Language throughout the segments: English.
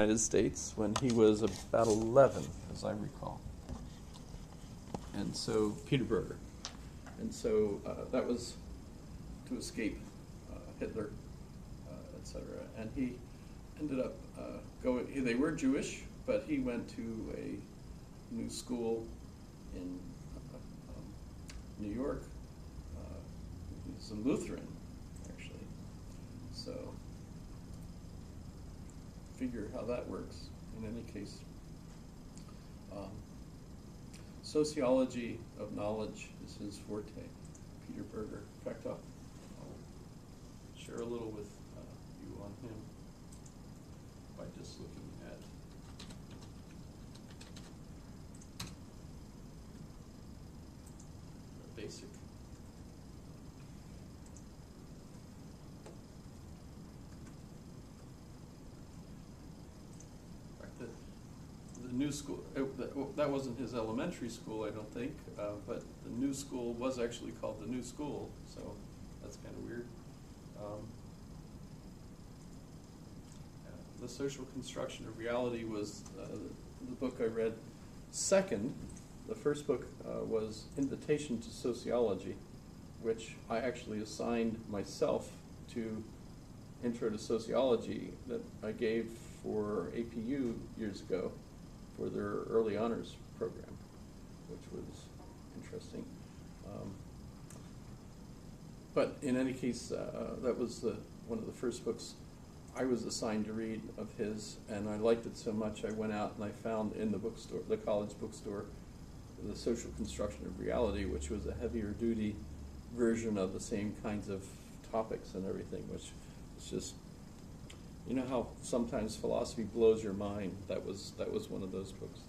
United States when he was about 11, as I recall. And so, Peter Berger. And so that was to escape Hitler, etc. And he ended up going, they were Jewish, but he went to a new school in New York. He's a Lutheran, actually. So, figure how that works. In any case, sociology of knowledge is his forte, Peter Berger. In fact, I'll share a little with you on him by just looking at the basic. The new school, that wasn't his elementary school, I don't think, but the new school was actually called the New School, so that's kind of weird. The Social Construction of Reality was the book I read second. The first book was Invitation to Sociology, which I actually assigned myself to Intro to Sociology that I gave for APU years ago for their early honors program, which was interesting. But in any case, that was one of the first books I was assigned to read of his, and I liked it so much I went out and I found in the bookstore, the college bookstore, The Social Construction of Reality, which was a heavier duty version of the same kinds of topics and everything, which is just, you know how sometimes philosophy blows your mind? That was one of those books.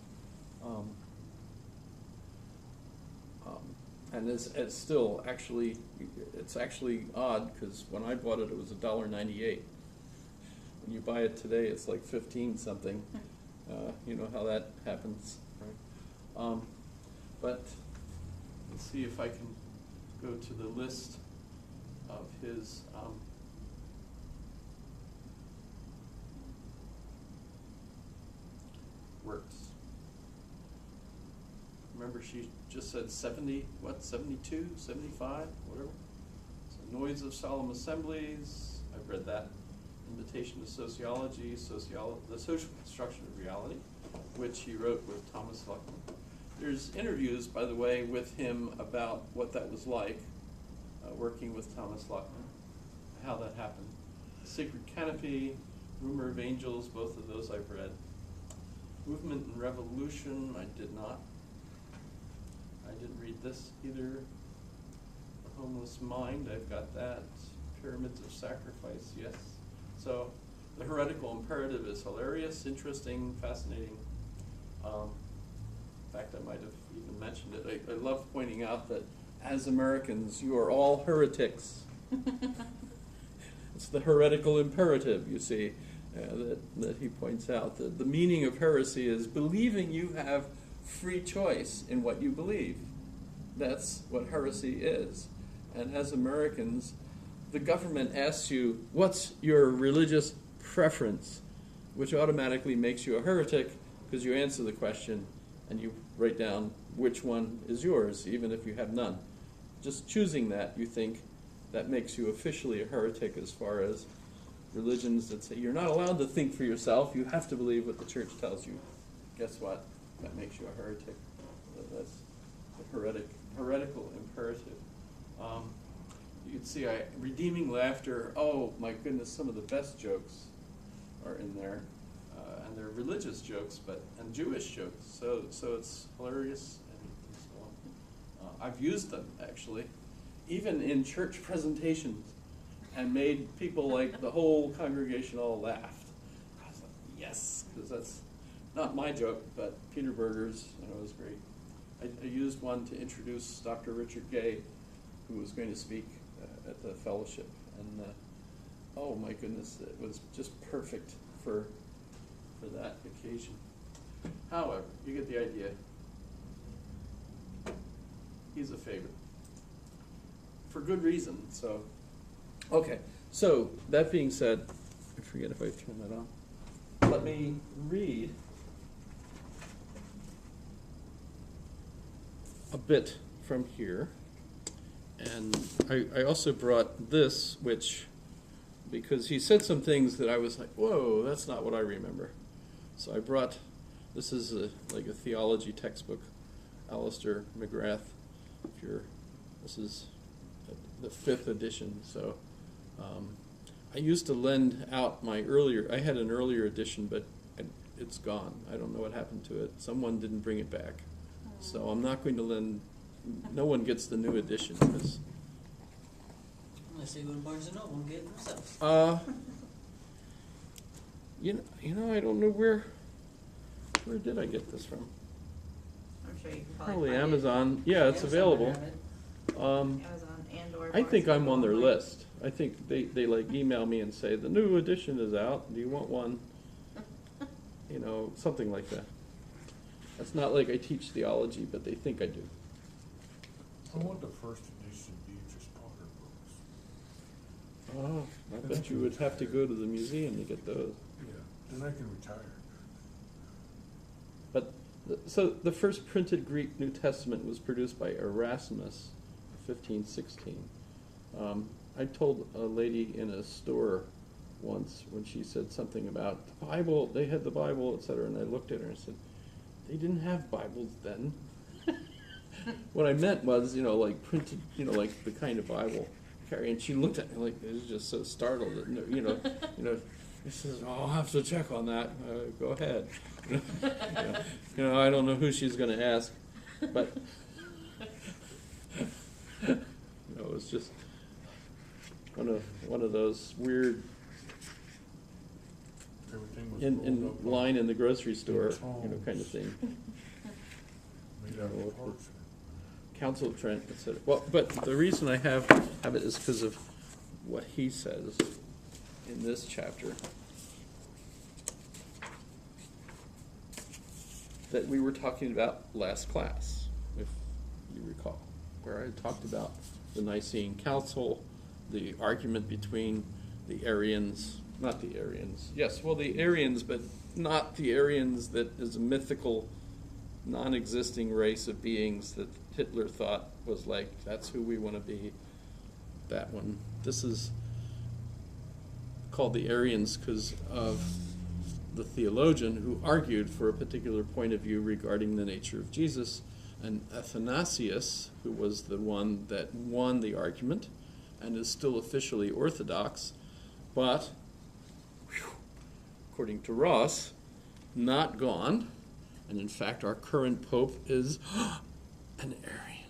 And it's still actually, it's actually odd because when I bought it, it was $1.98. When you buy it today, it's like 15 something. You know how that happens, right? But let's see if I can go to the list of his works. Remember, she just said 70, what, 72, 75, whatever? So, Noise of Solemn Assemblies, I've read that. Invitation to Sociology, The Social Construction of Reality, which he wrote with Thomas Luckman. There's interviews, by the way, with him about what that was like, working with Thomas Luckman, how that happened. Sacred Canopy, Rumor of Angels, both of those I've read. Movement and Revolution, I did not. I didn't read this either. The Homeless Mind, I've got that. Pyramids of Sacrifice, yes. So the heretical imperative is hilarious, interesting, fascinating. In fact, I might have even mentioned it. I love pointing out that as Americans, you are all heretics. It's the heretical imperative, you see, that he points out. The meaning of heresy is believing you have free choice in what you believe. That's what heresy is. And as Americans, the government asks you, what's your religious preference? Which automatically makes you a heretic because you answer the question and you write down which one is yours, even if you have none. Just choosing that, you think, that makes you officially a heretic as far as religions that say you're not allowed to think for yourself, you have to believe what the church tells you. Guess what? That makes you a heretic. That's the heretical imperative. You can see redeeming laughter. Oh my goodness, some of the best jokes are in there, and they're religious jokes, and Jewish jokes. So it's hilarious and so on. I've used them actually, even in church presentations, and made people like the whole congregation all laughed. I was like, yes, because that's not my joke, but Peter Berger's, and it was great. I used one to introduce Dr. Richard Gay, who was going to speak at the fellowship, and oh my goodness, it was just perfect for that occasion. However, you get the idea. He's a favorite for good reason. So, okay. So that being said, I forget if I turned that on. let me read a bit from here. And I also brought this, which, because he said some things that I was like, whoa, that's not what I remember. So I brought, this is like a theology textbook, Alistair McGrath. This is the 5th edition. So I used to lend out my earlier, I had an earlier edition, but it's gone. I don't know what happened to it. Someone didn't bring it back. So I'm not going to lend, no one gets the new edition. Because, unless they go to Barnes & Noble and get it themselves. you know, I don't know where did I get this from? I'm sure you can Probably find Amazon. Yeah, it's Amazon available. have it. it. Amazon and or I think I'm on their Barnes & Noble. list. I think they like email me and say, the new edition is out. Do you want one? You know, something like that. It's not like I teach theology, but they think I do. I want the first edition Beatrice Potter books. Oh, I bet you would have to go to the museum to get those. Yeah, then I can retire. But, so the first printed Greek New Testament was produced by Erasmus, 1516. I told a lady in a store once when she said something about the Bible, they had the Bible, etc., and I looked at her and said, they didn't have Bibles then. What I meant was, like printed, like the kind of Bible carry. And she looked at me like, it was just so startled. That, she says, oh, I'll have to check on that. Go ahead. I don't know who she's going to ask, but it was just one of those weird Everything was in rolled up line in the grocery store, Tongs. kind of thing. made out of parchment. Council of Trent, etc. Well, but the reason I have it is because of what he says in this chapter that we were talking about last class, if you recall, where I talked about the Nicene Council, the argument between the Arians, not the Arians, yes, well, the Arians, but not the Aryans that is a mythical, non-existing race of beings that Hitler thought was like, that's who we want to be, that one. This is called the Aryans because of the theologian who argued for a particular point of view regarding the nature of Jesus, and Athanasius, who was the one that won the argument and is still officially Orthodox, but, according to Ross, not gone. And in fact, our current pope is an Arian.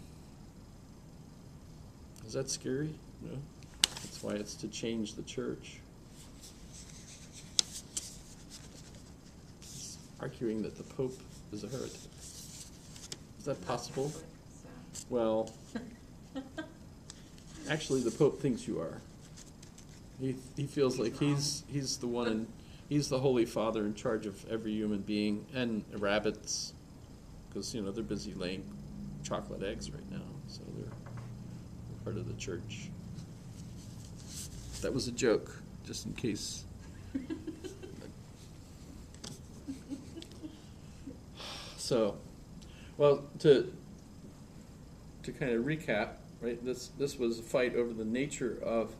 Is that scary? No. That's why it's to change the church. He's arguing that the pope is a heretic. Is that possible? Well, actually, the pope thinks you are. He feels like he's the one and he's the Holy Father in charge of every human being and rabbits, because they're busy laying chocolate eggs right now, so they're part of the church. That was a joke, just in case. So, well, to kind of recap, right? This was a fight over the nature of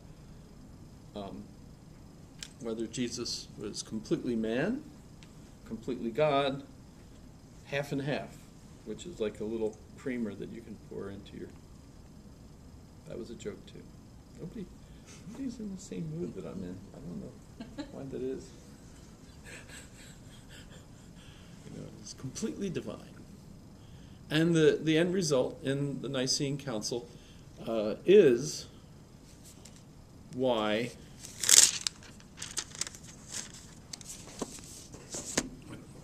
whether Jesus was completely man, completely God, half and half, which is like a little creamer that you can pour into your. That was a joke too. Nobody's in the same mood that I'm in. I don't know why that is. It's completely divine. And the end result in the Nicene Council is why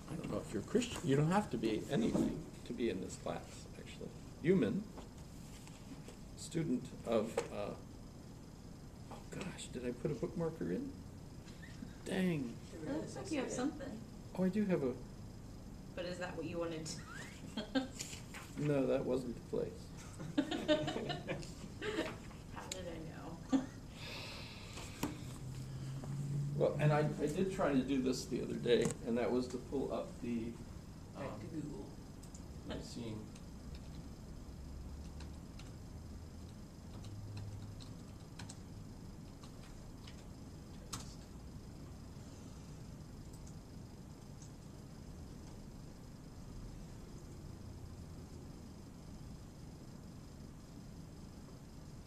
I don't know if you're a Christian. You don't have to be anything to be in this class, actually. Human, student of, oh gosh, did I put a bookmarker in? Dang. It looks like you have something, Oh, I do have a, but is that what you wanted to? no, that wasn't the place. How did I know? Well, and I did try to do this the other day, and that was to pull up the Back to Google. Nicene.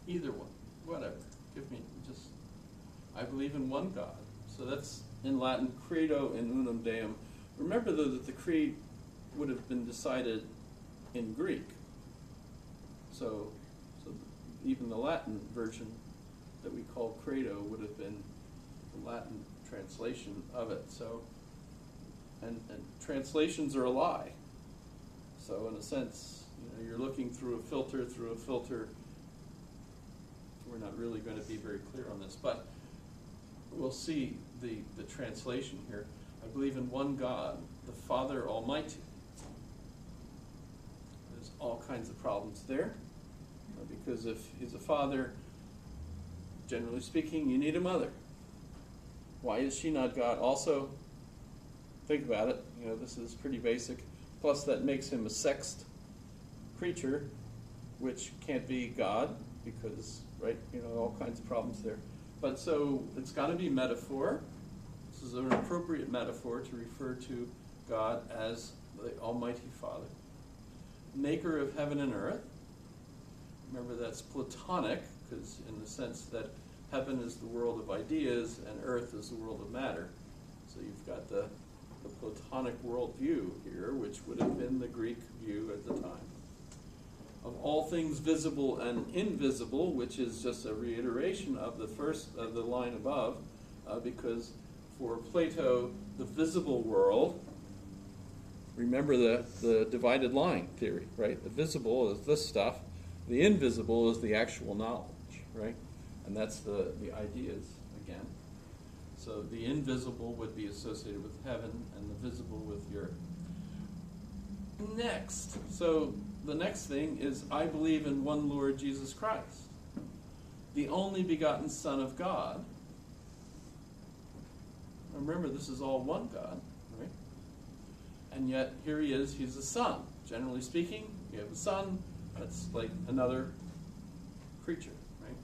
Either one, whatever. Give me just, I believe in one God. So that's in Latin, credo in unum Deum. Remember though that the creed would have been decided in Greek. So even the Latin version that we call credo would have been the Latin translation of it. So, and translations are a lie. So in a sense, you're looking through a filter, we're not really going to be very clear on this, but we'll see the translation here. I believe in one God, the Father Almighty. There's all kinds of problems there, because if he's a father, generally speaking, you need a mother. Why is she not God? Also, think about it, this is pretty basic. Plus that makes him a sexed creature, which can't be God, because, right, all kinds of problems there. But so it's got to be metaphor. This is an appropriate metaphor to refer to God as the Almighty Father. Maker of heaven and earth. Remember, that's Platonic, because in the sense that heaven is the world of ideas and earth is the world of matter. So you've got the Platonic worldview here, which would have been the Greek view at the time. Of all things visible and invisible, which is just a reiteration of the first of the line above, because for Plato, the visible world, remember the divided line theory, right? The visible is this stuff, the invisible is the actual knowledge, right? And that's the ideas again. So the invisible would be associated with heaven and the visible with the earth. Next, so the next thing is, I believe in one Lord Jesus Christ, the only begotten Son of God. Remember, this is all one God, right? And yet, here he is, he's a son. Generally speaking, you have a son, that's like another creature, right?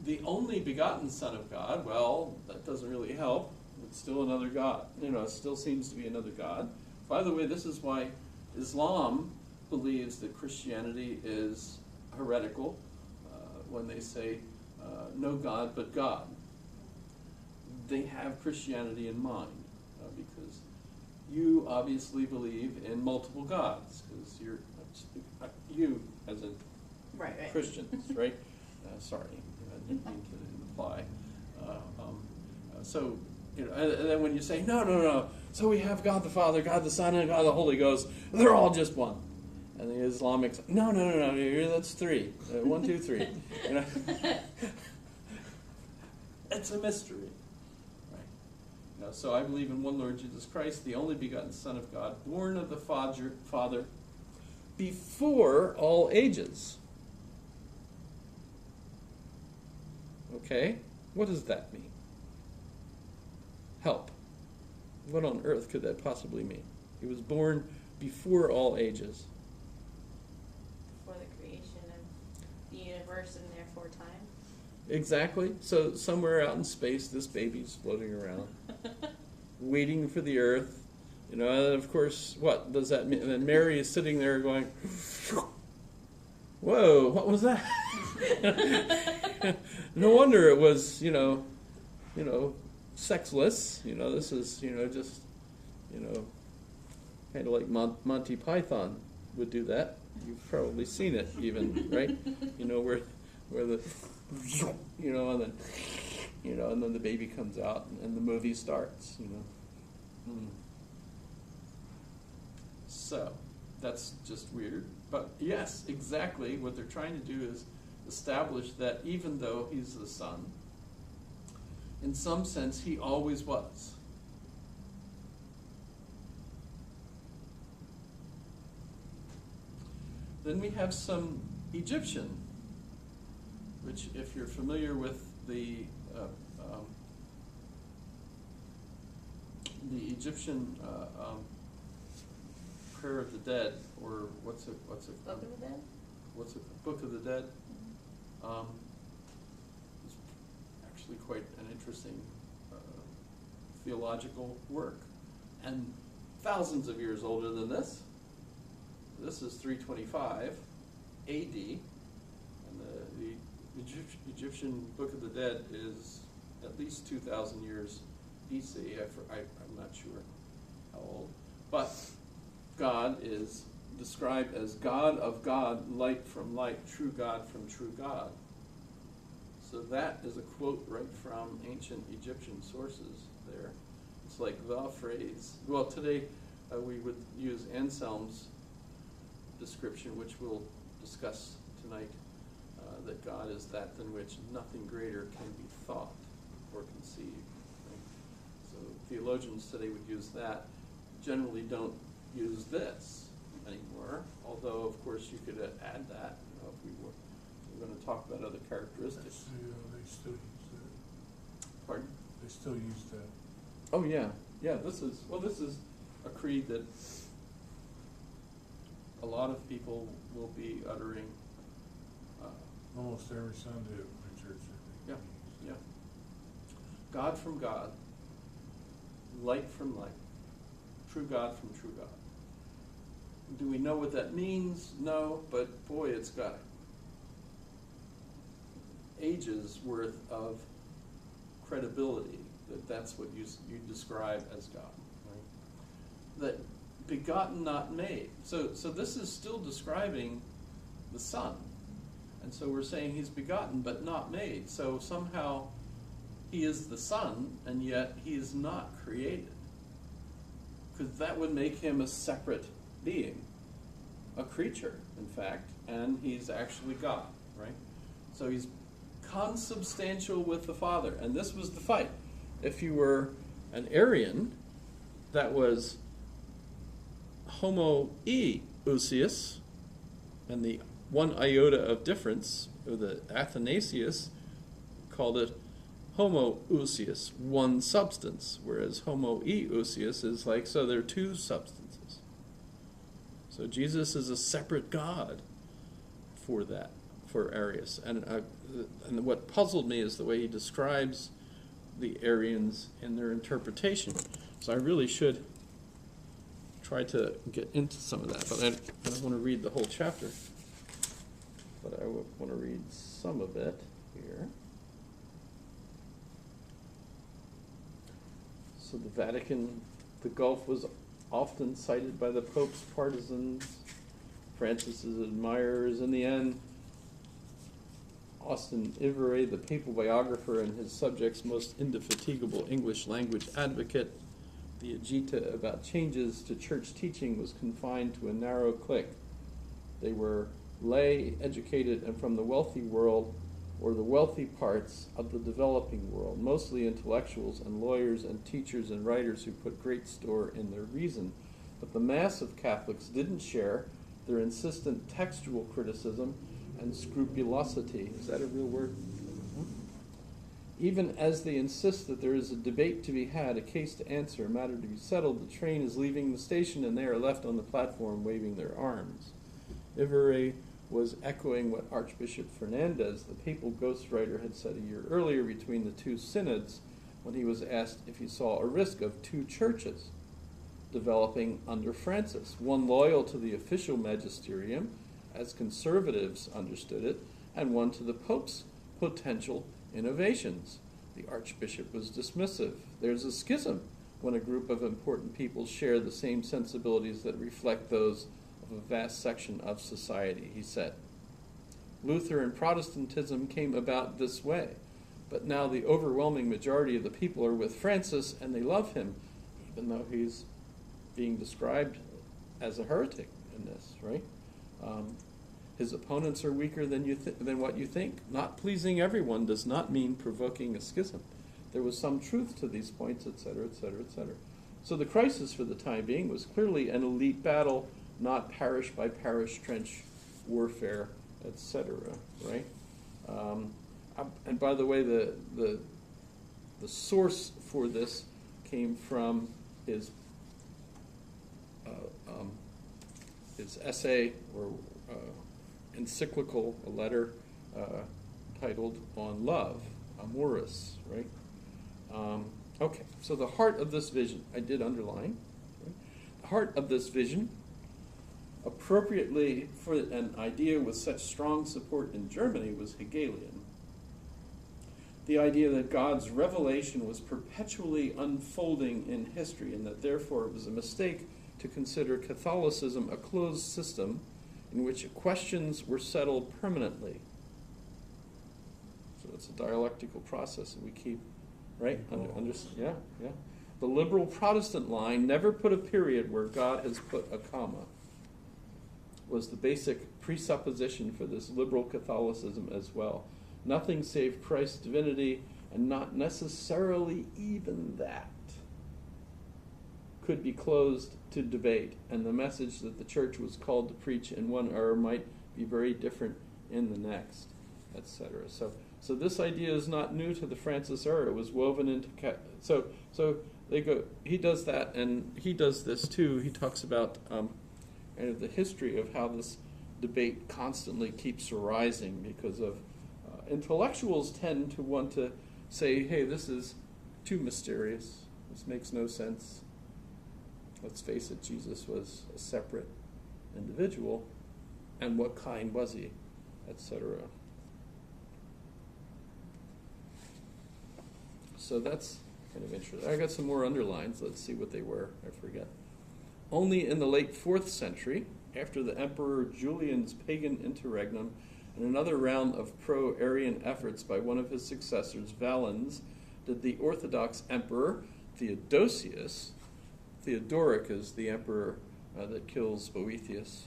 The only begotten Son of God, well, that doesn't really help. It's still another God. It still seems to be another God. By the way, this is why Islam believes that Christianity is heretical when they say no God but God. They have Christianity in mind because you obviously believe in multiple gods, because you as in Right. Christians, right? Sorry, I didn't mean to imply. So, and then when you say, no, so we have God the Father, God the Son, and God the Holy Ghost, they're all just one. And the Islamics, no, that's three. 1, 2, 3. It's a mystery. Right? So I believe in one Lord Jesus Christ, the only begotten Son of God, born of the Father before all ages. Okay? What does that mean? Help. What on earth could that possibly mean? He was born before all ages. Before the creation of the universe and therefore time. Exactly. So somewhere out in space, this baby's floating around, waiting for the earth. And of course, what does that mean? And Mary is sitting there going, whoa, what was that? No wonder it was, sexless. This is, just, kind of like Monty Python would do that. You've probably seen it even, right? Where the, and then, and then the baby comes out and the movie starts, So, that's just weird. But yes, exactly what they're trying to do is establish that even though he's the Son, in some sense he always was. Then we have some Egyptian, which if you're familiar with the the Egyptian prayer of the dead, or what's it? Book of the Dead? What's it? Book of the Dead. It's actually quite an interesting theological work, and thousands of years older than this. This is 325 A.D., and the Egyptian Book of the Dead is at least 2,000 years B.C. I'm not sure how old, but God is described as God of God, light from light, true God from true God. So that is a quote right from ancient Egyptian sources there. It's like the phrase. Well, today we would use Anselm's description, which we'll discuss tonight, that God is that than which nothing greater can be thought or conceived. Right? So theologians today would use that. Generally don't use this anymore, although of course you could add that, if we were going to talk about other characteristics. They still use that. Pardon? They still use that. Oh yeah. This is a creed that a lot of people will be uttering. Almost every Sunday at my church. I think they use it. God from God, light from light, true God from true God. Do we know what that means? No, but boy, it's got ages worth of credibility that's what you describe as God, right? That begotten, not made. So this is still describing the Son. And so we're saying he's begotten but not made. So somehow he is the Son, and yet he is not created. Because that would make him a separate being, a creature, in fact, and he's actually God, right? So he's consubstantial with the Father. And this was the fight. If you were an Arian, that was homoousios, and the one iota of difference, or the Athanasius called it homoousios, one substance, whereas homoousios is like, so there are two substances. So Jesus is a separate God for that, for Arius. And what puzzled me is the way he describes the Arians and their interpretation. So I really should try to get into some of that, but I don't want to read the whole chapter. But I want to read some of it here. So the Vatican, the Gulf was often cited by the Pope's partisans, Francis's admirers. In the end, Austin Iveray, the papal biographer and his subject's most indefatigable English language advocate, the agita about changes to church teaching was confined to a narrow clique. They were lay, educated, and from the wealthy world, or the wealthy parts of the developing world, mostly intellectuals and lawyers and teachers and writers who put great store in their reason. But the mass of Catholics didn't share their insistent textual criticism and scrupulosity. Is that a real word? Even as they insist that there is a debate to be had, a case to answer, a matter to be settled, the train is leaving the station and they are left on the platform waving their arms. Iveray was echoing what Archbishop Fernandez, the papal ghostwriter, had said a year earlier between the two synods when he was asked if he saw a risk of two churches developing under Francis, one loyal to the official magisterium, as conservatives understood it, and one to the Pope's potential innovations. The Archbishop was dismissive. There's a schism when a group of important people share the same sensibilities that reflect those of a vast section of society, he said. Luther and Protestantism came about this way, but now the overwhelming majority of the people are with Francis and they love him, even though he's being described as a heretic in this, right? His opponents are weaker than what you think. Not pleasing everyone does not mean provoking a schism. There was some truth to these points, etc., etc., etc. So the crisis for the time being was clearly an elite battle, not parish by parish trench warfare, etc., right? And by the way, the source for this came from his essay or encyclical, a letter titled On Love, Amoris, right? Okay, so the heart of this vision, I did underline. Right? The heart of this vision, appropriately for an idea with such strong support in Germany, was Hegelian. The idea that God's revelation was perpetually unfolding in history and that therefore it was a mistake to consider Catholicism a closed system in which questions were settled permanently. So it's a dialectical process that we keep, right? Yeah. The liberal Protestant line, never put a period where God has put a comma, was the basic presupposition for this liberal Catholicism as well. Nothing save Christ's divinity, and not necessarily even that could be closed to debate, and the message that the church was called to preach in one era might be very different in the next, etc. So this idea is not new to the Francis era. It was woven into so they go. He does that, and he does this too. He talks about kind of the history of how this debate constantly keeps arising because of intellectuals tend to want to say, "Hey, this is too mysterious. This makes no sense." Let's face it, Jesus was a separate individual, and what kind was he, etc. So that's kind of interesting. I got some more underlines. Let's see what they were. I forget. Only in the late 4th century, after the Emperor Julian's pagan interregnum and another round of pro-Arian efforts by one of his successors, Valens, did the Orthodox Emperor Theodosius, Theodoric is the emperor that kills Boethius,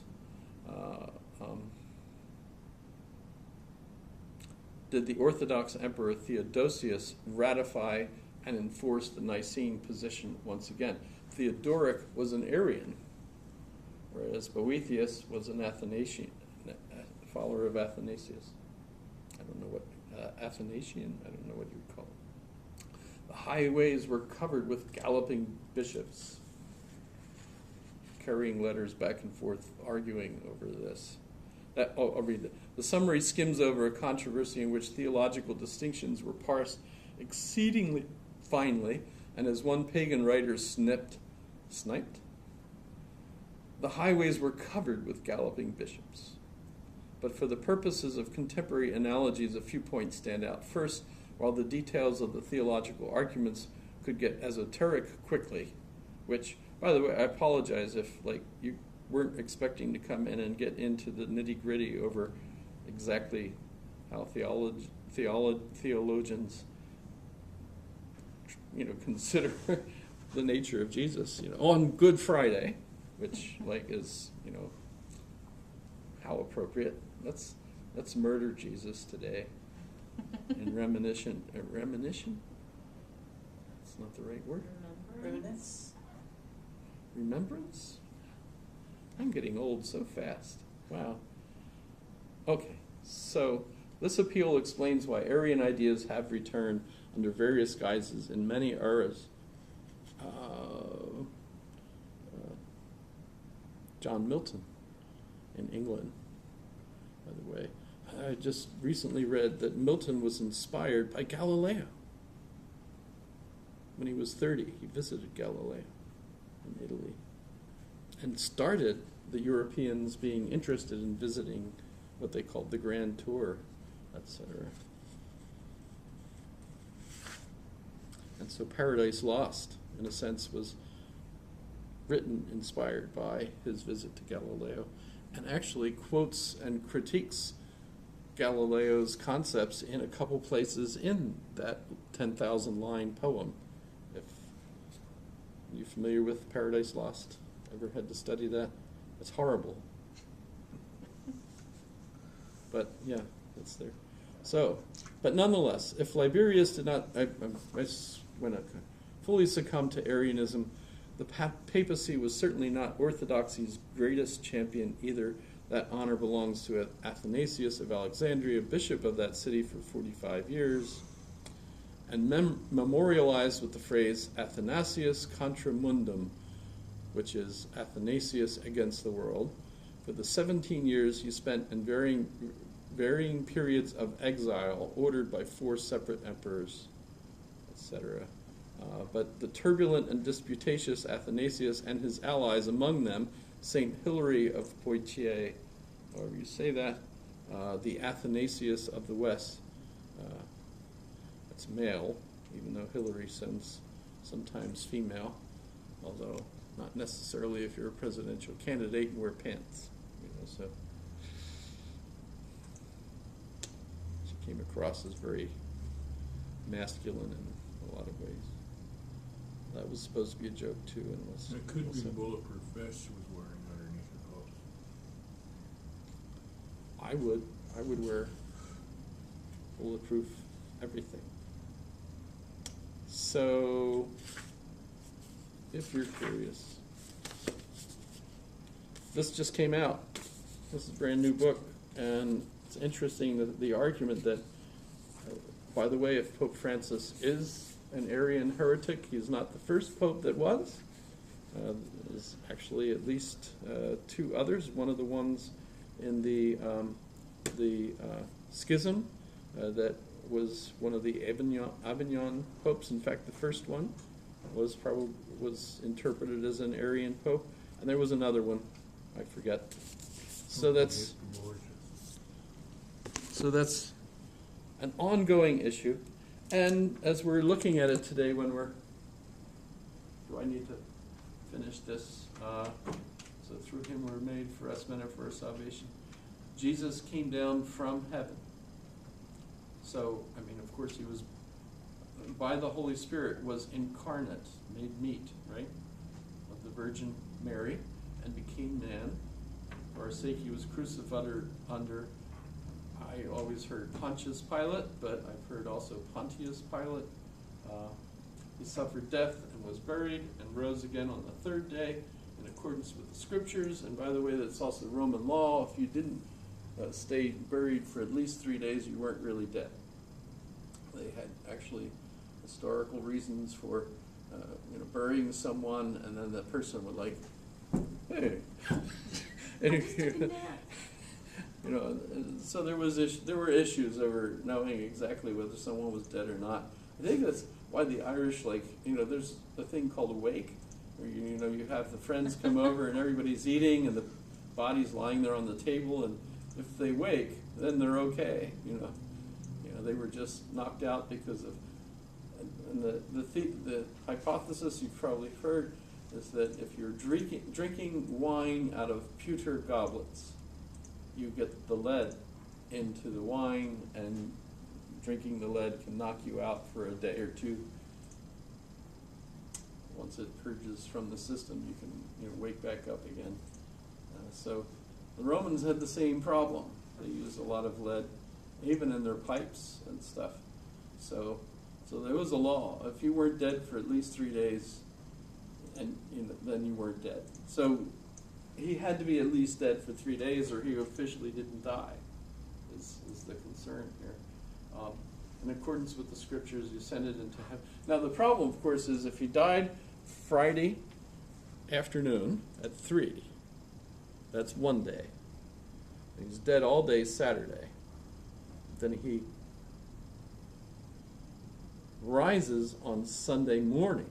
did the Orthodox Emperor Theodosius ratify and enforce the Nicene position once again. Theodoric was an Arian, whereas Boethius was an Athanasian, follower of Athanasius. I don't know what, Athanasian, I don't know what you would call it. The highways were covered with galloping bishops, carrying letters back and forth, arguing over this. I'll read it. The summary skims over a controversy in which theological distinctions were parsed exceedingly finely, and as one pagan writer sniped, the highways were covered with galloping bishops. But for the purposes of contemporary analogies, a few points stand out. First, while the details of the theological arguments could get esoteric quickly, which, by the way, I apologize if you weren't expecting to come in and get into the nitty-gritty over exactly how theologians consider the nature of Jesus, on Good Friday, which is, how appropriate. Let's murder Jesus today in reminiscence. Reminiscence? That's not the right word. Reminisce. Remembrance? I'm getting old so fast. Wow. Okay, so this appeal explains why Arian ideas have returned under various guises in many eras. John Milton in England, by the way. I just recently read that Milton was inspired by Galileo. When he was 30, he visited Galileo in Italy and started the Europeans being interested in visiting what they called the Grand Tour, etc. And so Paradise Lost, in a sense, was written inspired by his visit to Galileo, and actually quotes and critiques Galileo's concepts in a couple places in that 10,000-line poem. If you're familiar with Paradise Lost, ever had to study that? It's horrible. But yeah, it's there. So, but nonetheless, if Liberius did not fully succumb to Arianism, the papacy was certainly not orthodoxy's greatest champion either. That honor belongs to Athanasius of Alexandria, bishop of that city for 45 years. and memorialized with the phrase Athanasius contra mundum, which is Athanasius against the world, for the 17 years he spent in varying periods of exile, ordered by 4 separate emperors, etc. But the turbulent and disputatious Athanasius and his allies, among them Saint Hilary of Poitiers, however you say that, the Athanasius of the West, that's male, even though Hilary sounds sometimes female, although not necessarily if you're a presidential candidate and wear pants, so she came across as very masculine in a lot of ways. That was supposed to be a joke too, and was. It could be also the bulletproof vest she was wearing underneath her clothes. I would wear bulletproof everything. So, if you're curious, this just came out. This is a brand new book, and it's interesting that the argument that, by the way, if Pope Francis is an Arian heretic, he's not the first pope that was. There's actually at least 2 others. One of the ones in the schism that was one of the Avignon popes. In fact, the first one was interpreted as an Arian pope, and there was another one, I forget. So that's an ongoing issue, and as we're looking at it today, do I need to finish this? So through him we're made, for us men are for our salvation. Jesus came down from heaven. So, I mean, of course, he was, by the Holy Spirit, was incarnate, made meat, right, of the Virgin Mary, and became man. For our sake, he was crucified under, I always heard Pontius Pilate, but I've heard also Pontius Pilate. He suffered death and was buried and rose again on the 3rd day in accordance with the Scriptures. And by the way, that's also Roman law. If you didn't stay buried for at least 3 days, you weren't really dead. They had actually historical reasons for burying someone, and then the person would like, hey. So there were issues over knowing exactly whether someone was dead or not. I think that's why the Irish, there's a thing called a wake, where you have the friends come over and everybody's eating and the body's lying there on the table, and if they wake, then they're okay. They were just knocked out because of. And the hypothesis you've probably heard is that if you're drinking wine out of pewter goblets, you get the lead into the wine, and drinking the lead can knock you out for a day or 2. Once it purges from the system, you can wake back up again. So the Romans had the same problem. They used a lot of lead, even in their pipes and stuff. So there was a law. If you weren't dead for at least 3 days, and then you weren't dead. So he had to be at least dead for 3 days, or he officially didn't die, is the concern here. In accordance with the Scriptures, he ascended into heaven. Now the problem, of course, is if he died Friday afternoon at 3, that's 1 day. He's dead all day Saturday. Then he rises on Sunday morning.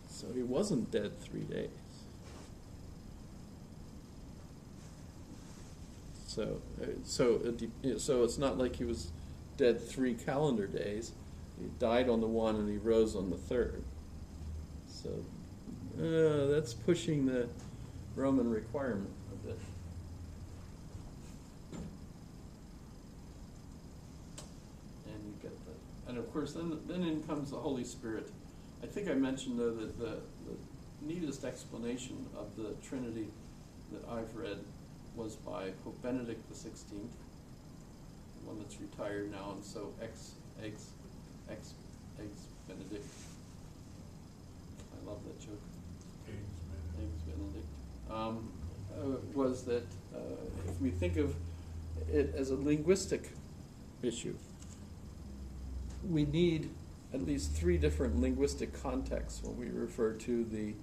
So he wasn't dead 3 days. So it's not like he was dead 3 calendar days. He died on the 1 and he rose on the 3rd. So that's pushing the Roman requirement a bit. And you get that. And of course, then in comes the Holy Spirit. I think I mentioned, though, that the neatest explanation of the Trinity that I've read was by Pope Benedict XVI, the one that's retired now, and so ex Benedict. I love that joke. Eggs Benedict. Was that if we think of it as a linguistic issue, we need at least three different linguistic contexts when we refer to the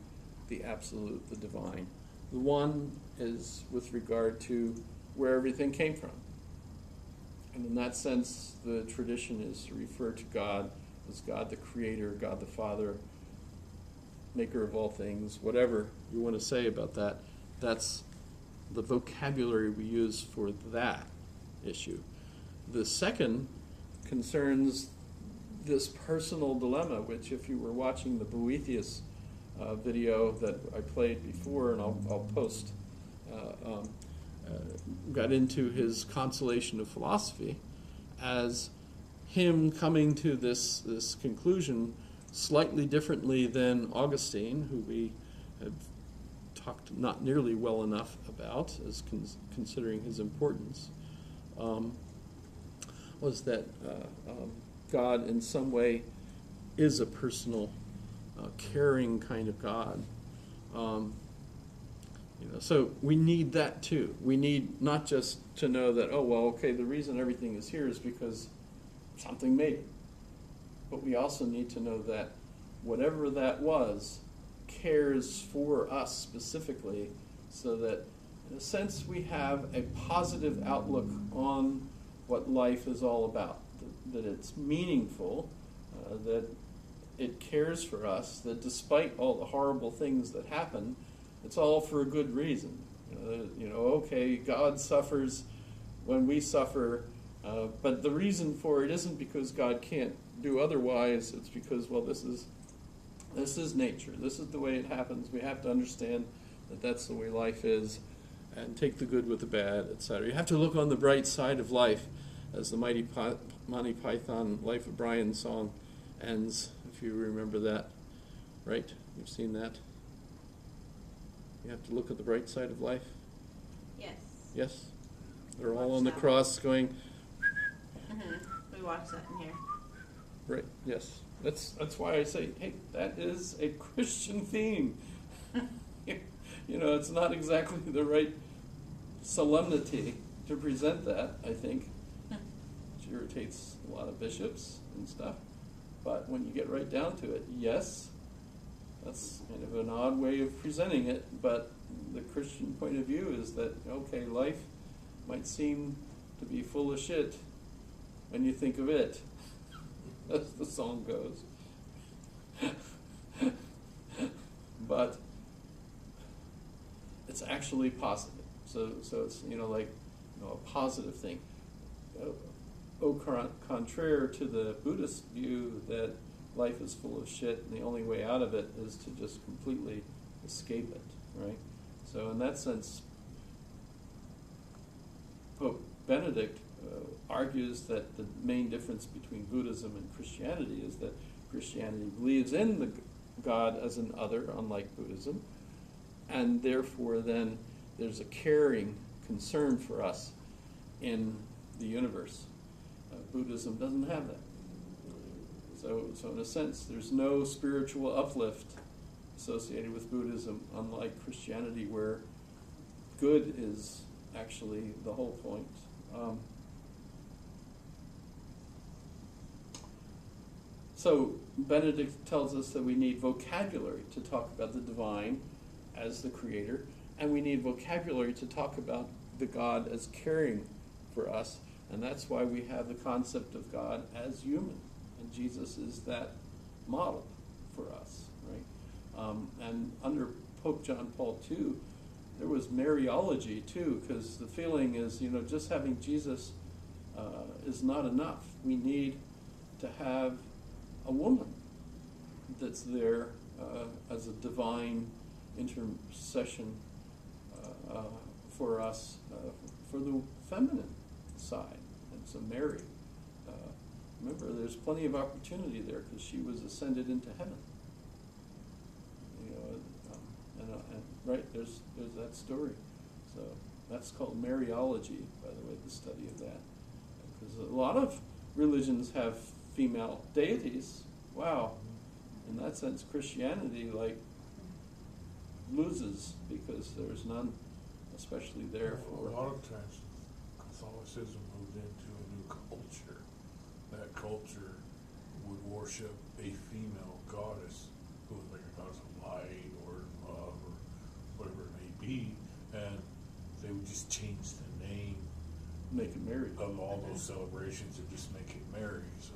absolute, the divine. The one is with regard to where everything came from. And in that sense, the tradition is to refer to God as God the Creator, God the Father, maker of all things, whatever you want to say about that. That's the vocabulary we use for that issue. The second concerns this personal dilemma, which if you were watching the Boethius video that I played before, and I'll post, got into his Consolation of Philosophy as him coming to this conclusion slightly differently than Augustine, who we have talked not nearly well enough about as considering his importance, was that God in some way is a personal, caring kind of God. So we need that too. We need not just to know that, oh, well, okay, the reason everything is here is because something made it. But we also need to know that whatever that was cares for us specifically, so that in a sense we have a positive outlook on what life is all about, that it's meaningful, that it cares for us, that despite all the horrible things that happen, it's all for a good reason. Okay, God suffers when we suffer, but the reason for it isn't because God can't do otherwise. It's because, well, this is nature. This is the way it happens. We have to understand that that's the way life is, and take the good with the bad, etc. You have to look on the bright side of life, as the Monty Python Life of Brian song ends, if you remember that, right? You've seen that? You have to look at the bright side of life? Yes. Yes? They're all Watch on the that. cross going, We watched that in here. right, yes. That's why I say, hey, that is a Christian theme. It's not exactly the right solemnity to present that, I think. Which irritates a lot of bishops and stuff. But when you get right down to it, yes, that's kind of an odd way of presenting it, but the Christian point of view is that, okay, life might seem to be full of shit when you think of it, as the song goes. But it's actually positive. So it's, a positive thing. Au contraire to the Buddhist view that life is full of shit and the only way out of it is to just completely escape it, right? So in that sense, Pope Benedict argues that the main difference between Buddhism and Christianity is that Christianity believes in the God as an other, unlike Buddhism, and therefore then there's a caring concern for us in the universe. Buddhism doesn't have that. So in a sense, there's no spiritual uplift associated with Buddhism, unlike Christianity, where good is actually the whole point. So Benedict tells us that we need vocabulary to talk about the divine as the creator, and we need vocabulary to talk about the God as caring for us, and that's why we have the concept of God as human, and Jesus is that model for us, right? And under Pope John Paul II, there was Mariology too, because the feeling is, just having Jesus is not enough. We need to have a woman that's there as a divine intercession for us, for the feminine side. And so Mary, remember, there's plenty of opportunity there because she was ascended into heaven. Right, there's that story. So that's called Mariology, by the way, the study of that. Because a lot of religions have female deities. Wow. In that sense, Christianity loses because there's none, especially there for. A lot of times, Catholicism moved into a new culture. That culture would worship a female goddess who was like a goddess of light or love or whatever it may be, and they would just change the name Make it Mary. of all those celebrations and just make it Mary. So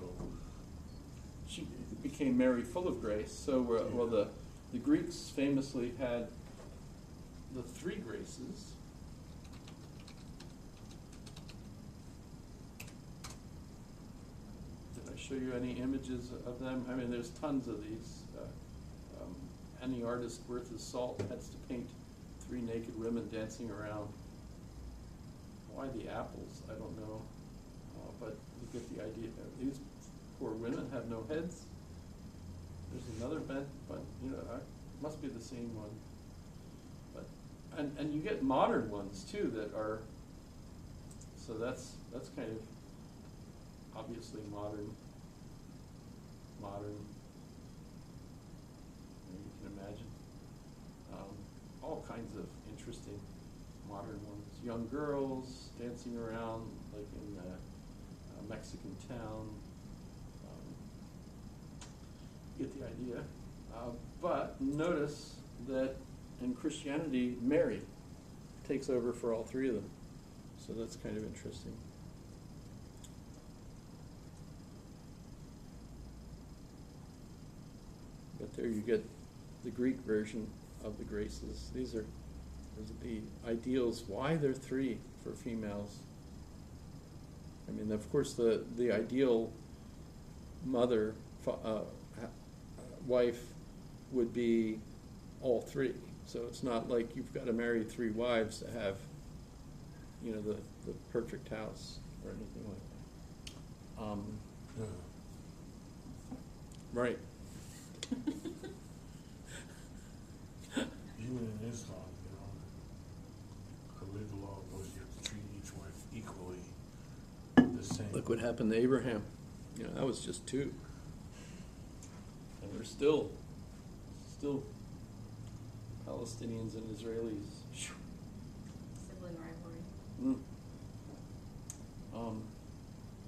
She became Mary full of grace. So, well, the Greeks famously had the three graces. Did I show you any images of them? I mean, there's tons of these. Any artist worth his salt has to paint three naked women dancing around. Why the apples? I don't know. But you get the idea. These poor women have no heads. There's another bent, but you know, must be the same one. But and you get modern ones too that are. So that's kind of obviously modern. You can imagine all kinds of interesting modern ones. Young girls dancing around like in a Mexican town. Get the idea. But notice that in Christianity, Mary takes over for all three of them. So that's kind of interesting. But there you get the Greek version of the graces. These are the ideals. Why there are three for females? I mean, of course, the ideal mother, wife would be all three. So it's not like you've got to marry three wives to have, you know, the perfect house or anything like that. Right. even in Islam, you know, I believe the law was you have to treat each wife equally the same. Look what happened to Abraham. You know, that was just two. And there's still Palestinians and Israelis. Sibling rivalry.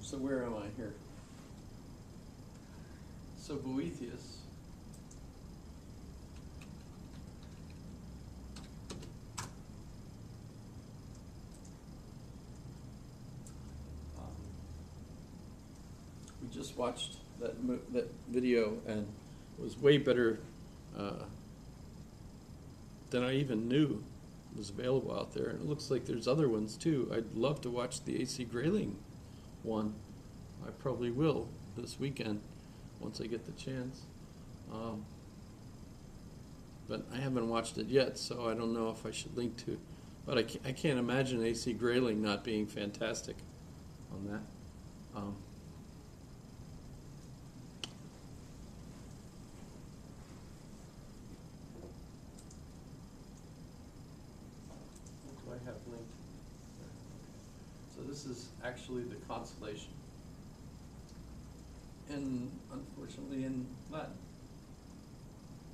So where am I here? So Boethius. We just watched that video, and it was way better than I even knew was available out there. And it looks like there's other ones too. I'd love to watch the AC Grayling one. I probably will this weekend once I get the chance. But I haven't watched it yet, so I don't know if I should link to. But I can't imagine AC Grayling not being fantastic on that. What do I have linked? So this is actually the Consolation. And unfortunately in Latin.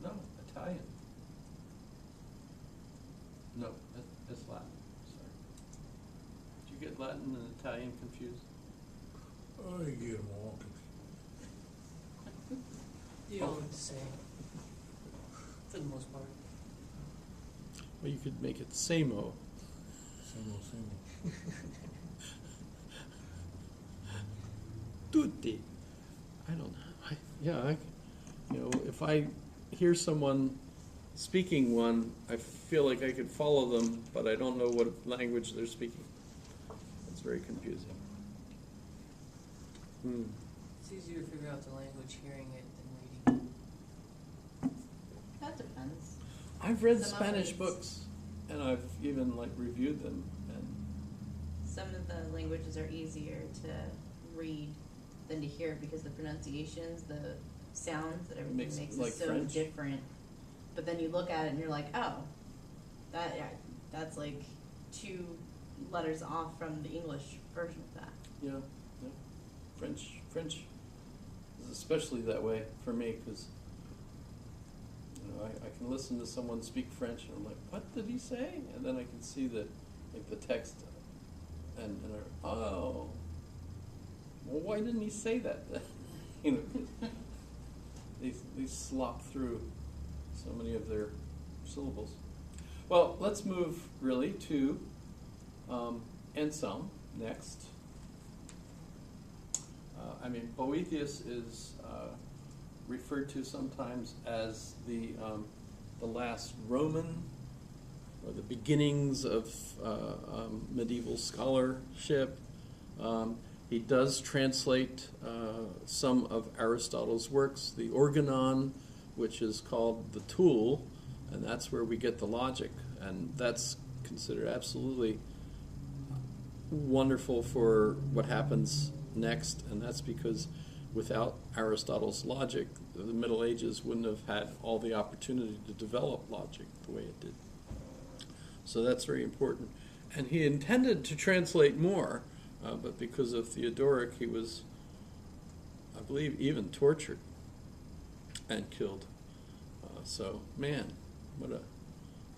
No, Italian. No, that's Latin, sorry. Did you get Latin and Italian confused? Oh, you get them all confused. You don't have to say. For the most part. Well, you could make it Samo. Same. Tutti. I don't know. You know, if I hear someone speaking one, I feel like I could follow them, but I don't know what language they're speaking. It's very confusing. It's easier to figure out the language hearing it than reading That depends. I've read Some of Spanish it's- books, and I've even like reviewed them. And Some of the languages are easier to read than to hear because the pronunciations, the sounds that everything Makes- makes like is so French? different. But then you look at it and you're like, oh, that's like 2 letters off from the English version of that. yeah, French is especially that way for me because you know I can listen to someone speak French and I'm like, what did he say? And then I can see the text, and oh, well, why didn't he say that then? You know, they slop through so many of their syllables. Well, let's move really to Anselm next. Boethius is referred to sometimes as the last Roman, or the beginnings of medieval scholarship. He does translate some of Aristotle's works, the Organon, which is called the Tool, and that's where we get the logic, and that's considered absolutely wonderful for what happens next, and that's because without Aristotle's logic, the Middle Ages wouldn't have had all the opportunity to develop logic the way it did. So that's very important. And he intended to translate more, but because of Theodoric, he was, I believe, even tortured and killed. So, man, what a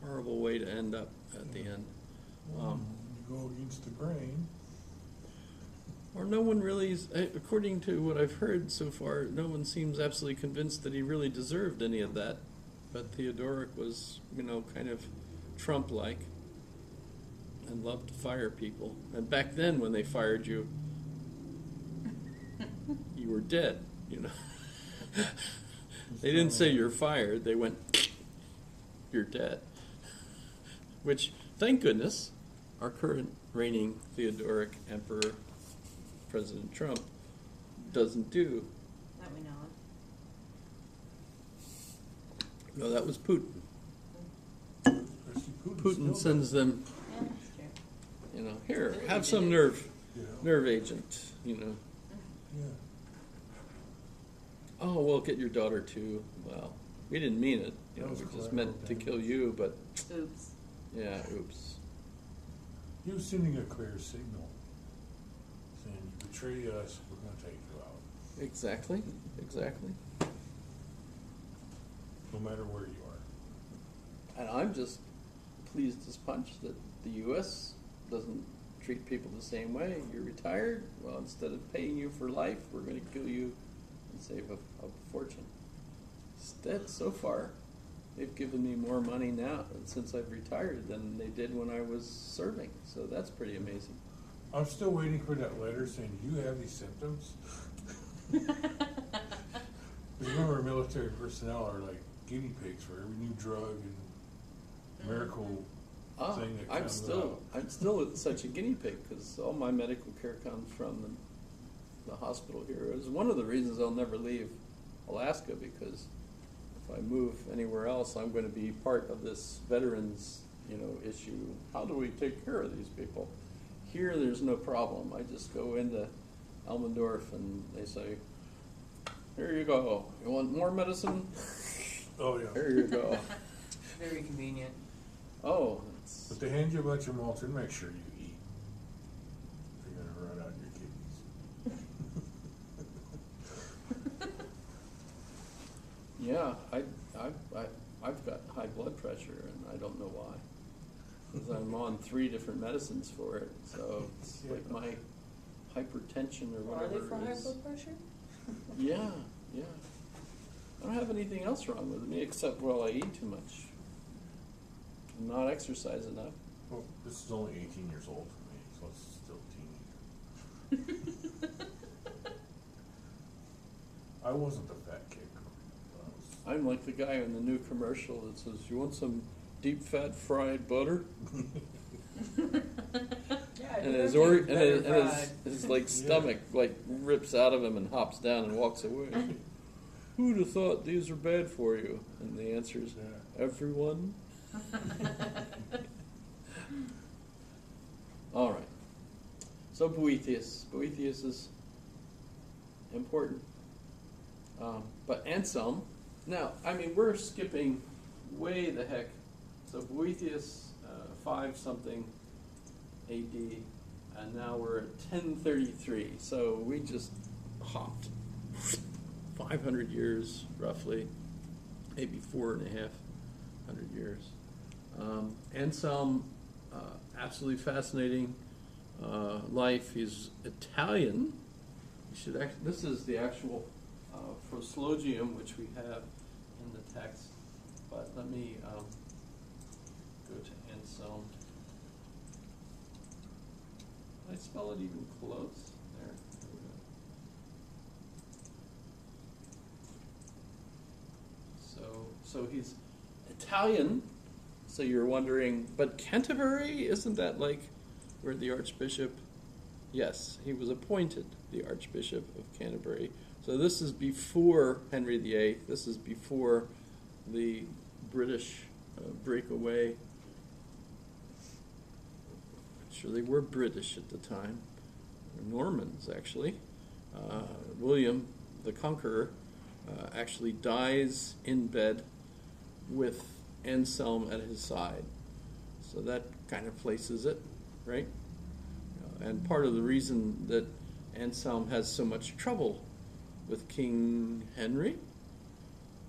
horrible way to end up at the end. You go against the grain. Or no one really, according to what I've heard so far, no one seems absolutely convinced that he really deserved any of that. But Theodoric was, kind of Trump-like and loved to fire people. And back then, when they fired you, you were dead, They didn't say you're fired, they went, you're dead. Which, thank goodness, our current reigning Theodoric Emperor, President Trump, doesn't do. That we know of. No, that was Putin. Actually, Putin sends them, Yeah, that's true. here, Really have did some it. nerve agent, Yeah. Oh, we'll get your daughter too. Well, we didn't mean it. That was We just collateral meant to damage. kill you, but Oops. yeah, oops. He was sending a clear signal, saying, "You betray us, we're going to take you out, Exactly. no matter where you are." And I'm just pleased as punch that the U.S. doesn't treat people the same way. You're retired? Well, instead of paying you for life, we're going to kill you and save a fortune. Instead, so far, they've given me more money now since I've retired than they did when I was serving. So that's pretty amazing. I'm still waiting for that letter saying, "Do you have these symptoms?" Remember, military personnel are like guinea pigs for every new drug and miracle thing that comes out. I'm still such a guinea pig because all my medical care comes from the hospital here. It's one of the reasons I'll never leave Alaska, because if I move anywhere else, I'm going to be part of this veterans, issue. How do we take care of these people? Here, there's no problem. I just go into Elmendorf and they say, "Here you go. You want more medicine? Oh, yeah. Here you go." Very convenient. Oh, it's But they hand you a bunch of mulch and make sure you eat. If you're going to run out your kidneys. yeah. I've got high blood pressure and I don't know why. Because I'm on 3 different medicines for it. So it's like my hypertension or Are they whatever for high it is. blood pressure? Yeah. I don't have anything else wrong with me except, well, I eat too much. And not exercise enough. Well, this is only 18 years old for me, so it's still teenager. I wasn't the fat kid. I'm like the guy in the new commercial that says, "You want some deep fat fried butter?" Yeah, And his like stomach like rips out of him and hops down and walks away. Who'd have thought these are bad for you? And the answer is, Yeah. everyone. All right. So Boethius. Boethius is important. But Anselm, now, we're skipping way the heck. So Boethius, 5-something AD, and now we're at 1033. So we just hopped 500 years, roughly, maybe 4.5 years. Anselm, absolutely fascinating life. He's Italian. This is the actual proslogium, which we have in the text, but let me go to Anselm. Did I spell it even close? There we go. So he's Italian, so you're wondering, but Canterbury, isn't that like where the Archbishop? Yes, he was appointed the Archbishop of Canterbury. So this is before Henry VIII. This is before the British breakaway. Sure, they were British at the time. Normans, actually. William the Conqueror actually dies in bed with Anselm at his side. So that kind of places it, right? And part of the reason that Anselm has so much trouble with King Henry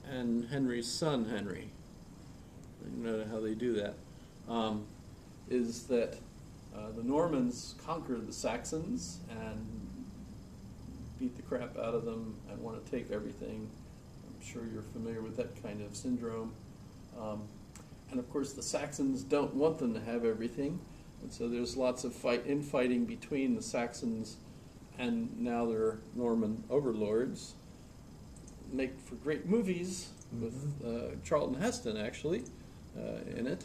and Henry's son Henry, you know how they do that, is that the Normans conquered the Saxons and beat the crap out of them and want to take everything. I'm sure you're familiar with that kind of syndrome. And of course the Saxons don't want them to have everything, and so there's lots of infighting between the Saxons and now their Norman overlords. Make for great movies with Charlton Heston actually in it,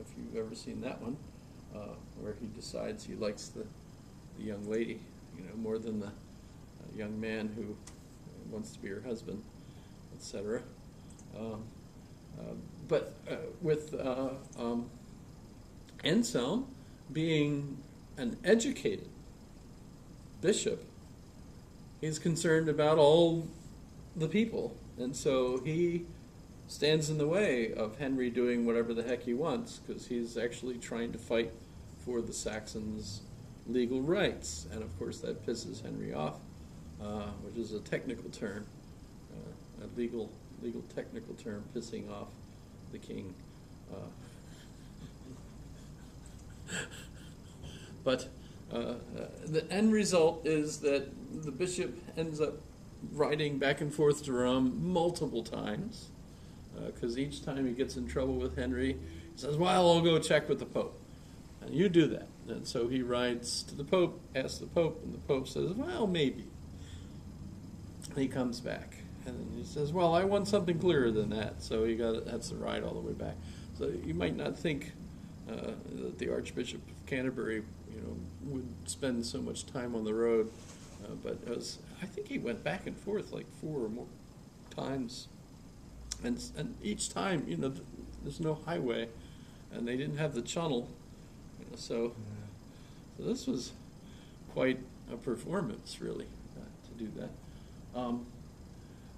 if you've ever seen that one, where he decides he likes the young lady, more than the young man who wants to be her husband, etc. But with Anselm being an educated bishop, he's concerned about all the people, and so he stands in the way of Henry doing whatever the heck he wants, because he's actually trying to fight for the Saxons' legal rights, and of course that pisses Henry off, which is a technical term, a legal technical term, pissing off the king. But the end result is that the bishop ends up riding back and forth to Rome multiple times, because each time he gets in trouble with Henry, he says, well, I'll go check with the Pope. And you do that. And so he rides to the Pope, asks the Pope, and the Pope says, well, maybe. And he comes back. And he says, well, I want something clearer than that. So that's the ride all the way back. So you might not think that the Archbishop of Canterbury, would spend so much time on the road, but I think he went back and forth like 4 or more times, and each time, there's no highway, and they didn't have the channel, so this was quite a performance, really, to do that.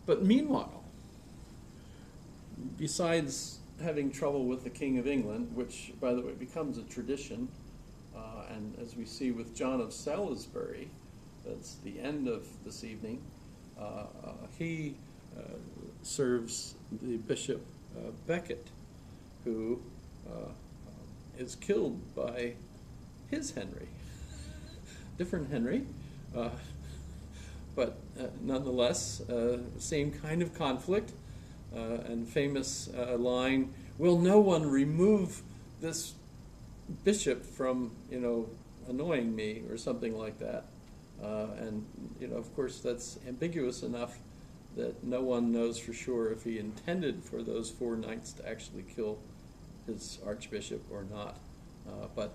But meanwhile, besides having trouble with the King of England, which, by the way, becomes a tradition, and as we see with John of Salisbury, that's the end of this evening, he serves the Bishop Becket, who is killed by his Henry. Different Henry, but nonetheless, same kind of conflict, and famous line, will no one remove this bishop from, annoying me, or something like that. And, of course, that's ambiguous enough that no one knows for sure if he intended for those 4 knights to actually kill his archbishop or not. But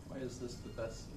why is this the best scene?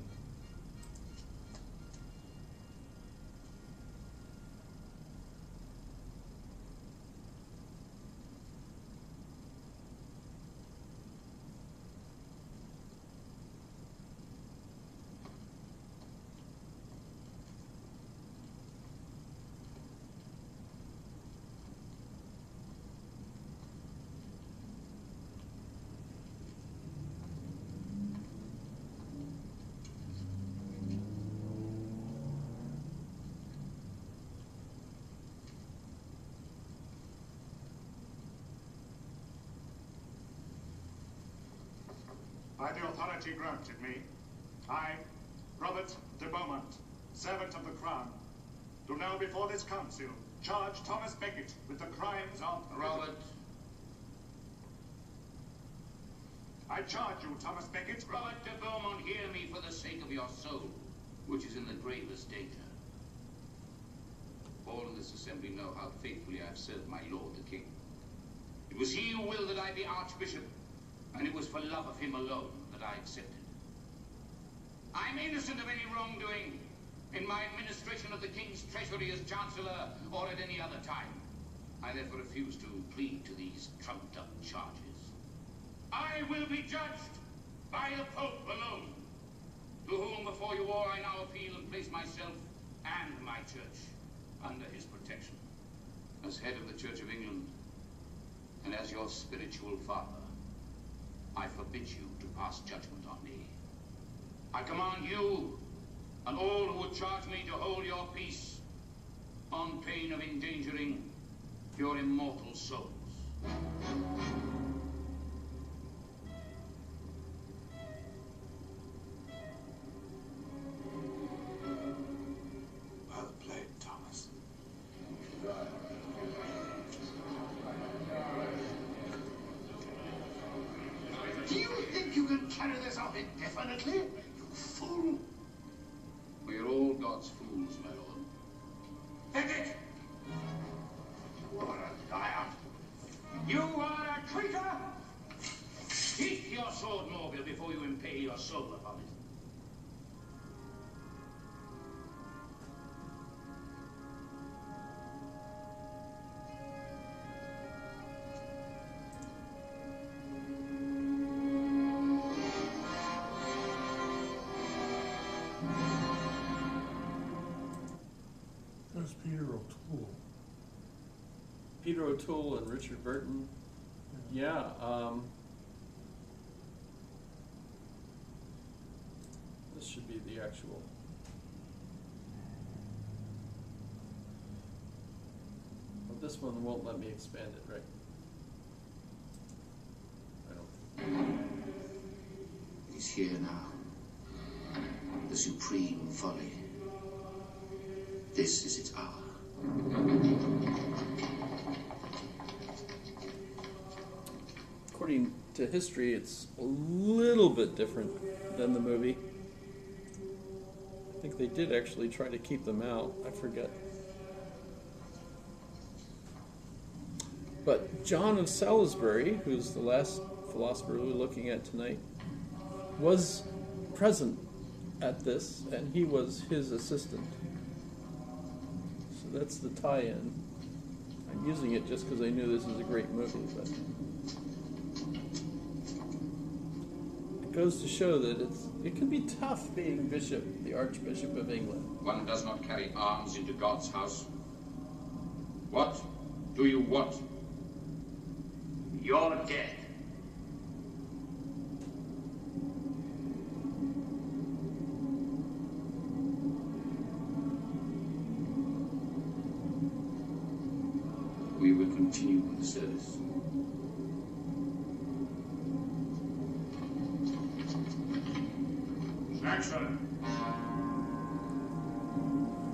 by the authority granted me, I, Robert de Beaumont, servant of the Crown, do now before this council charge Thomas Becket with the crimes of... Robert. I charge you, Thomas Becket. Robert de Beaumont, hear me for the sake of your soul, which is in the gravest danger. All in this assembly know how faithfully I have served my lord the king. It was he who willed that I be archbishop, and it was for love of him alone that I accepted. I'm innocent of any wrongdoing in my administration of the king's treasury as chancellor or at any other time. I therefore refuse to plead to these trumped-up charges. I will be judged by the Pope alone, to whom before you all I now appeal and place myself and my church under his protection. As head of the Church of England, and as your spiritual father, I forbid you to pass judgment on me. I command you and all who would charge me to hold your peace on pain of endangering your immortal souls. Well played, Thomas. Do you think you can carry this out indefinitely? You fool! We are all God's fools, my lord. Becket! You are a liar! You are a traitor! Sheath your sword, Morville, before you impale your soul upon it. There's Peter O'Toole. Peter O'Toole and Richard Burton. Yeah. This should be the actual. Well, this one won't let me expand it, right? I don't. It is here now. The supreme folly. This is its hour. According to history, it's a little bit different than the movie. I think they did actually try to keep them out. I forget. But John of Salisbury, who's the last philosopher we're looking at tonight, was present at this, and he was his assistant. So that's the tie-in. I'm using it just because I knew this is a great movie, but it goes to show that it can be tough being bishop, the Archbishop of England. One does not carry arms into God's house. What do you want? You're dead. We will continue with the service. Action!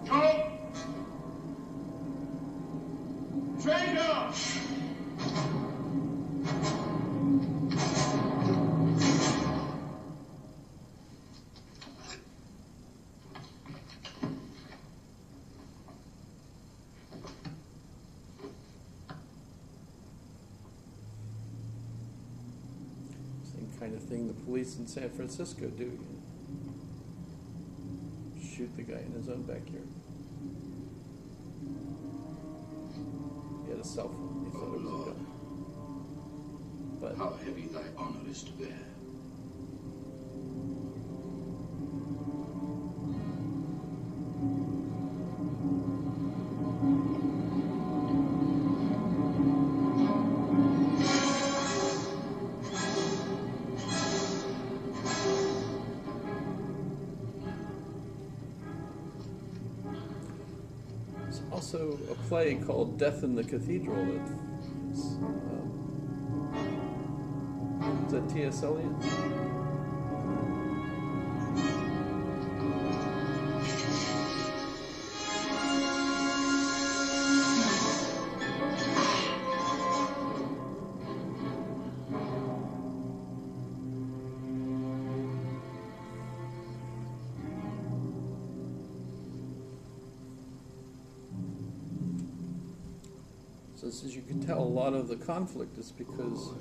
Go! Traitor! Same kind of thing the police in San Francisco do. You know? Shoot the guy in his own backyard. He had a cell phone. He thought it was a gun. But How heavy thy honor is to bear. there's also a play called Death in the Cathedral that's is that T.S. Eliot? So as you can tell, a lot of the conflict is because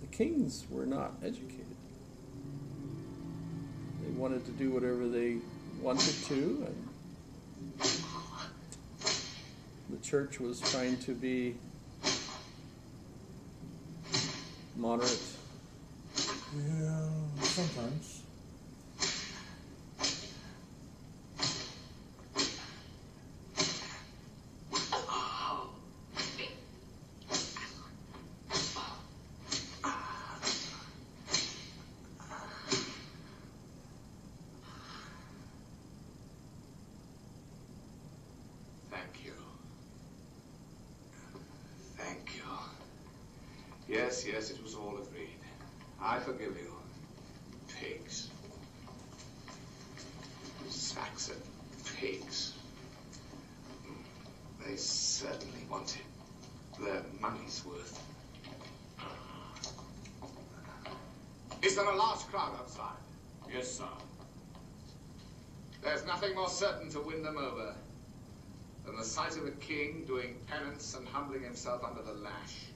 the kings were not educated. They wanted to do whatever they wanted to, and the church was trying to be moderate. Yeah, sometimes. Thank you. Thank you. Yes, yes, it was all agreed. I forgive you. Pigs. Saxon pigs. They certainly wanted their money's worth. Is there a large crowd outside? Yes, sir. There's nothing more certain to win them over than the sight of a king doing penance and humbling himself under the lash.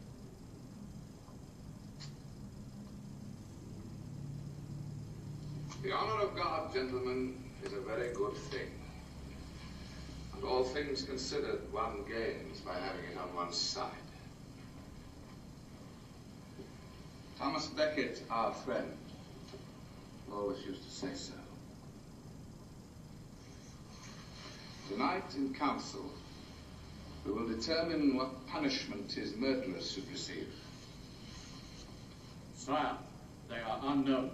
The honor of God, gentlemen, is a very good thing. And all things considered, one gains by having it on one's side. Thomas Becket, our friend, always used to say so. Tonight in council, we will determine what punishment his murderers should receive. Sire, they are unknown.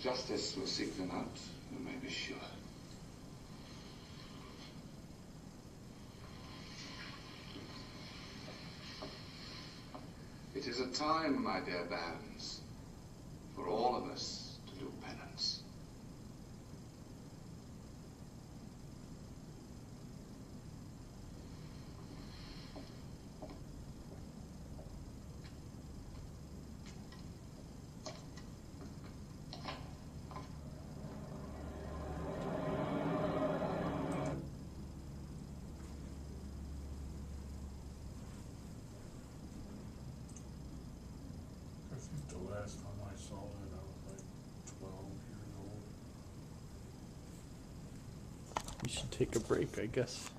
Justice will seek them out, you may be sure. It is a time, my dear barons, for all of us to do penance. I think the last time I saw it, I was like 12 years old. We should take a break, I guess.